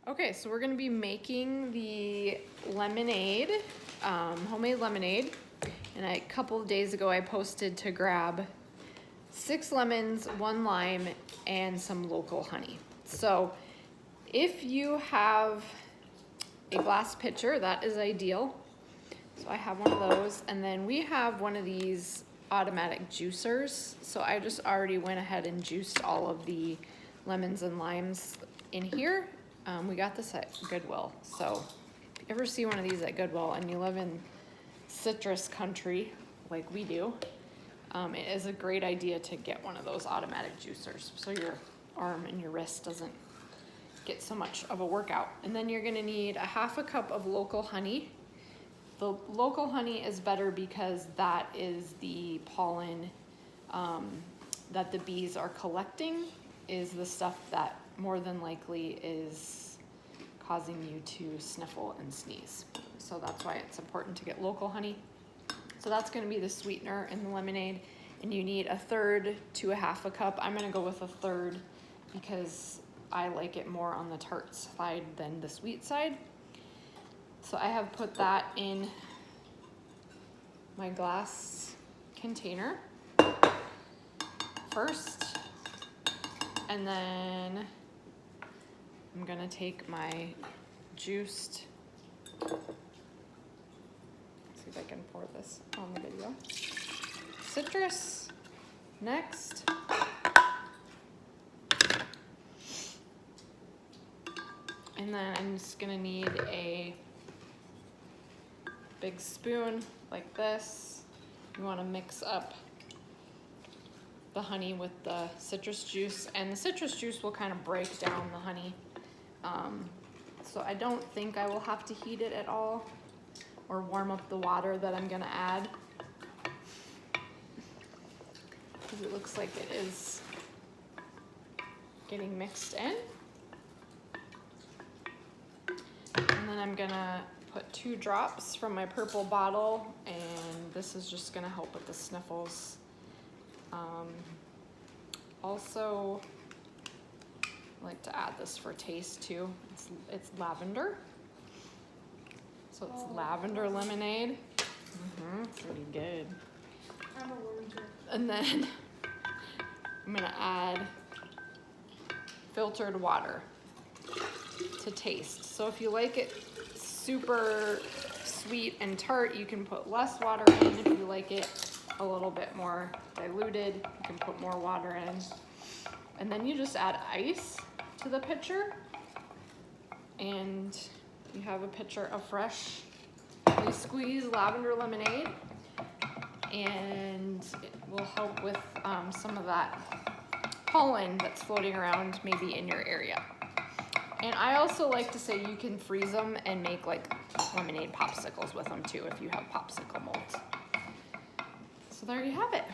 Okay, so we're gonna be making the lemonade, homemade lemonade. And a couple of days ago I posted to grab 6 lemons, 1 lime, and some local honey. So if you have a glass pitcher, that is ideal. So I have one of those, and then we have one of these automatic juicers. So I just already went ahead and juiced all of the lemons and limes in here. We got this at Goodwill. So if you ever see one of these at Goodwill and you live in citrus country like we do, it is a great idea to get one of those automatic juicers so your arm and your wrist doesn't get so much of a workout. And then you're gonna need a 1/2 cup of local honey. The local honey is better because that is the pollen that the bees are collecting, is the stuff that more than likely is causing you to sniffle and sneeze. So that's why it's important to get local honey. So that's gonna be the sweetener in the lemonade. And you need 1/3 to 1/2 cup. I'm gonna go with 1/3 because I like it more on the tart side than the sweet side. So I have put that in my glass container first. And then I'm gonna take my juiced, let's see if I can pour this on the video, citrus next. And then I'm just gonna need a big spoon like this. You wanna mix up the honey with the citrus juice, and the citrus juice will kind of break down the honey. So I don't think I will have to heat it at all or warm up the water that I'm gonna add, because it looks like it is getting mixed in. And then I'm gonna put 2 drops from my purple bottle, and this is just gonna help with the sniffles. Also, I like to add this for taste too. It's lavender. So it's lavender lemonade. It's pretty good. I'm allergic. And then I'm gonna add filtered water to taste. So if you like it super sweet and tart, you can put less water in. If you like it a little bit more diluted, you can put more water in. And then you just add ice to the pitcher, and you have a pitcher of fresh squeezed lavender lemonade, and it will help with some of that pollen that's floating around maybe in your area. And I also like to say you can freeze them and make like lemonade popsicles with them too if you have popsicle molds. So there you have it.